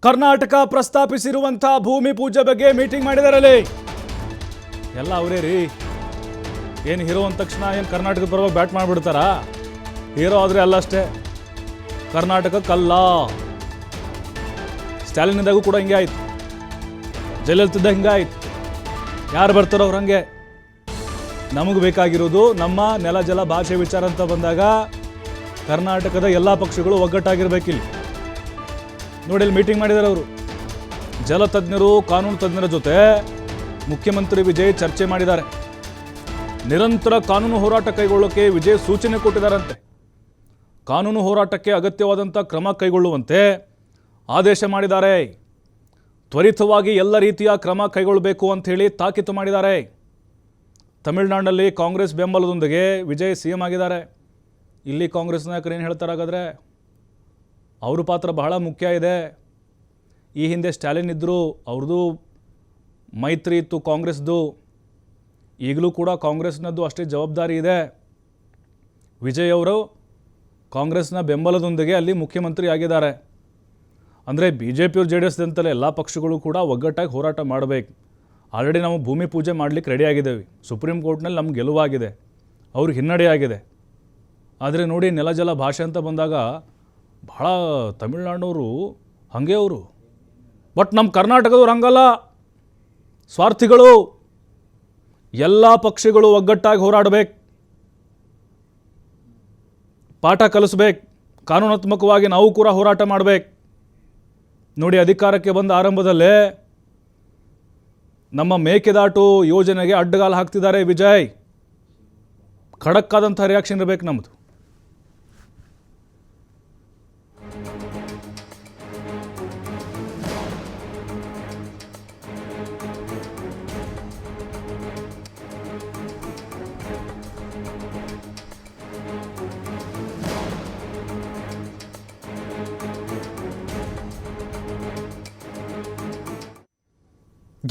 ಕರ್ನಾಟಕ ಪ್ರಸ್ತಾಪಿಸಿರುವಂತಹ ಭೂಮಿ ಪೂಜೆ ಬಗ್ಗೆ ಮೀಟಿಂಗ್ ಮಾಡಿದಾರಲ್ಲಿ ಎಲ್ಲ ಅವರೇ ರೀ. ಏನು ಹೀರೋ ಅಂದ ತಕ್ಷಣ ಏನು ಕರ್ನಾಟಕದ ಪರವಾಗಿ ಬ್ಯಾಟ್ ಮಾಡಿಬಿಡ್ತಾರಾ? ಹೀರೋ ಆದರೆ ಅಲ್ಲಷ್ಟೇ, ಕರ್ನಾಟಕಕ್ಕಲ್ಲ. ಸ್ಟಾಲಿನಿಂದಾಗೂ ಕೂಡ ಹಿಂಗೆ ಆಯ್ತು, ಜಯಲಲಿತದ ಹಿಂಗೆ ಆಯ್ತು. ಯಾರು ಬರ್ತಾರೋ ಅವ್ರು ಹಂಗೆ. ನಮಗೆ ಬೇಕಾಗಿರೋದು ನಮ್ಮ ನೆಲ ಜಲ ಭಾಷೆ ವಿಚಾರ ಅಂತ ಬಂದಾಗ ಕರ್ನಾಟಕದ ಎಲ್ಲ ಪಕ್ಷಗಳು ಒಗ್ಗಟ್ಟಾಗಿರ್ಬೇಕಿಲ್ಲಿ. ನೋಡಿ, ಇಲ್ಲಿ ಮೀಟಿಂಗ್ ಮಾಡಿದ್ದಾರೆ ಅವರು. ಜಲತಜ್ಞರು, ಕಾನೂನು ತಜ್ಞರ ಜೊತೆ ಮುಖ್ಯಮಂತ್ರಿ ವಿಜಯ್ ಚರ್ಚೆ ಮಾಡಿದ್ದಾರೆ. ನಿರಂತರ ಕಾನೂನು ಹೋರಾಟ ಕೈಗೊಳ್ಳೋಕೆ ವಿಜಯ್ ಸೂಚನೆ ಕೊಟ್ಟಿದ್ದಾರಂತೆ. ಕಾನೂನು ಹೋರಾಟಕ್ಕೆ ಅಗತ್ಯವಾದಂಥ ಕ್ರಮ ಕೈಗೊಳ್ಳುವಂತೆ ಆದೇಶ ಮಾಡಿದ್ದಾರೆ. ತ್ವರಿತವಾಗಿ ಎಲ್ಲ ರೀತಿಯ ಕ್ರಮ ಕೈಗೊಳ್ಳಬೇಕು ಅಂಥೇಳಿ ತಾಕೀತು ಮಾಡಿದ್ದಾರೆ. ತಮಿಳುನಾಡಿನಲ್ಲಿ ಕಾಂಗ್ರೆಸ್ ಬೆಂಬಲದೊಂದಿಗೆ ವಿಜಯ್ CM ಆಗಿದ್ದಾರೆ. ಇಲ್ಲಿ ಕಾಂಗ್ರೆಸ್ ನಾಯಕರು ಏನು ಹೇಳ್ತಾರೆ ಹಾಗಾದರೆ? ಅವ್ರ ಪಾತ್ರ ಬಹಳ ಮುಖ್ಯ ಇದೆ. ಈ ಹಿಂದೆ ಸ್ಟಾಲಿನ್ ಇದ್ದರು, ಅವ್ರದ್ದು ಮೈತ್ರಿ ಇತ್ತು ಕಾಂಗ್ರೆಸ್ದು. ಈಗಲೂ ಕೂಡ ಕಾಂಗ್ರೆಸ್ನದ್ದು ಅಷ್ಟೇ ಜವಾಬ್ದಾರಿ ಇದೆ. ವಿಜಯ್ ಅವರು ಕಾಂಗ್ರೆಸ್ನ ಬೆಂಬಲದೊಂದಿಗೆ ಅಲ್ಲಿ ಮುಖ್ಯಮಂತ್ರಿ ಆಗಿದ್ದಾರೆ. ಅಂದರೆ BJP ಅವ್ರು JDS ಅಂತಲೇ ಎಲ್ಲ ಪಕ್ಷಗಳು ಕೂಡ ಒಗ್ಗಟ್ಟಾಗಿ ಹೋರಾಟ ಮಾಡಬೇಕು. ಆಲ್ರೆಡಿ ನಾವು ಭೂಮಿ ಪೂಜೆ ಮಾಡಲಿಕ್ಕೆ ರೆಡಿಯಾಗಿದ್ದೇವೆ. ಸುಪ್ರೀಂ ಕೋರ್ಟ್ನಲ್ಲಿ ನಮ್ಗೆ ಗೆಲುವಾಗಿದೆ, ಅವ್ರಿಗೆ ಹಿನ್ನಡೆಯಾಗಿದೆ. ಆದರೆ ನೋಡಿ, ನೆಲ ಜಲ ಭಾಷೆ ಅಂತ ಬಂದಾಗ ಭಾಳ ತಮಿಳ್ನಾಡಿನವರು ಹಾಗೆ ಅವರು. ಬಟ್ ನಮ್ಮ ಕರ್ನಾಟಕದವ್ರು ಹಂಗಲ್ಲ, ಸ್ವಾರ್ಥಿಗಳು. ಎಲ್ಲ ಪಕ್ಷಗಳು ಒಗ್ಗಟ್ಟಾಗಿ ಹೋರಾಡಬೇಕು, ಪಾಠ ಕಲಿಸ್ಬೇಕು, ಕಾನೂನಾತ್ಮಕವಾಗಿ ನಾವು ಕೂಡ ಹೋರಾಟ ಮಾಡಬೇಕು. ನೋಡಿ, ಅಧಿಕಾರಕ್ಕೆ ಬಂದ ಆರಂಭದಲ್ಲೇ ನಮ್ಮ ಮೇಕೆದಾಟು ಯೋಜನೆಗೆ ಅಡ್ಡಗಾಲು ಹಾಕ್ತಿದ್ದಾರೆ ವಿಜಯ್. ಖಡಕ್ಕಾದಂಥ ರಿಯಾಕ್ಷನ್ ಇರಬೇಕು ನಮ್ಮದು.